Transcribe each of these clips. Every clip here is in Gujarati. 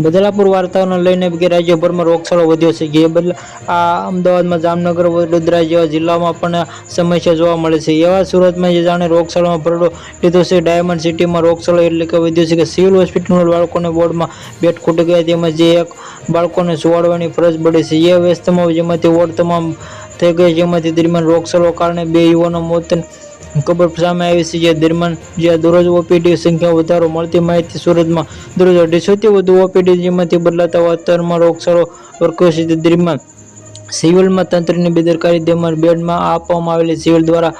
બદલાપુર વાર્તાઓને લઈને કે રાજ્યભરમાં રોગચાળો વધ્યો છે. જે બદલા આ અમદાવાદમાં, જામનગર, વડોદરા જેવા જિલ્લામાં પણ સમસ્યા જોવા મળે છે. એવા સુરતમાં જે જાણે રોગચાળામાં ભરડો લીધો છે. ડાયમંડ સિટીમાં રોગચાળો એટલે કે વધ્યો છે કે સિવિલ હોસ્પિટલમાં બાળકોને વોર્ડમાં બેડ ખૂટી ગયા, તેમજ જે એક બાળકોને સુવાડવાની ફરજ પડે છે. એ વ્યવસ્થામાં જેમાંથી વોર્ડ તમામ થઈ ગઈ, જેમાંથી દરમિયાન રોગચાળો કારણે 2 યુવાનો મોતની ખબર સામે આવી છે. જે દરમિયાન જ્યાં દરરોજ ઓપીડી સંખ્યામાં વધારો મળતી માહિતી સુરતમાં દરરોજ 250થી વધુ ઓપીડી જેમાંથી બદલાતા વાતાવરણમાં રોગચાળો વર્ક્યો છે. તે દરમિયાન સિવિલમાં તંત્રની બેદરકારી તેમજ બેડમાં આપવામાં આવેલી સિવિલ દ્વારા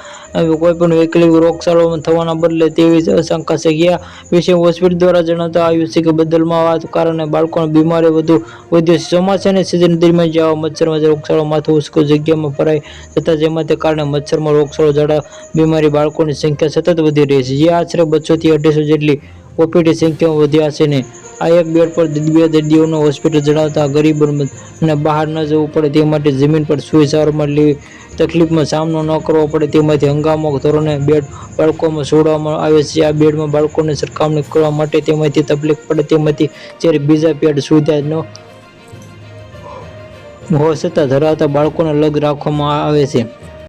કોઈપણ વૈકલ્પિક રોગચાળો થવાના બદલે તેવી આશંકા છે. આ વિશે હોસ્પિટલ દ્વારા જણાવવામાં આવ્યું છે કે બદલવાના કારણે બાળકોની બીમારી વધુ વધ્યો છે. ચોમાસાની સિઝન દરમિયાન જેવા મચ્છરમાં રોગચાળો માથું ઉચકો જગ્યામાં ભરાઈ જતા, જેના કારણે મચ્છરમાં રોગચાળો ઝાડા બીમારી બાળકોની સંખ્યા સતત વધી રહી છે. જે આશરે 200 થી 250 જેટલી ઓપીડી સંખ્યામાં વધ્યા છે ને આ એક બેડ પર 2 દર્દીઓને હોસ્પિટલ જણાવતા ગરીબોને બહાર ન જવું પડે તે માટે જમીન પર સૂઈ સારવાર લેવી તકલીફનો સામનો ન કરવો પડે તેમાંથી હંગામા ધોરણે બેડ બાળકોમાં છોડવામાં આવે છે. આ બેડમાં બાળકોની સરખામણી કરવા માટે તેમાંથી તકલીફ પડે તેમાંથી જ્યારે બીજા બેડ સુવિધા ન હોવા છતાં ધરાવતા બાળકોને અલગ રાખવામાં આવે છે.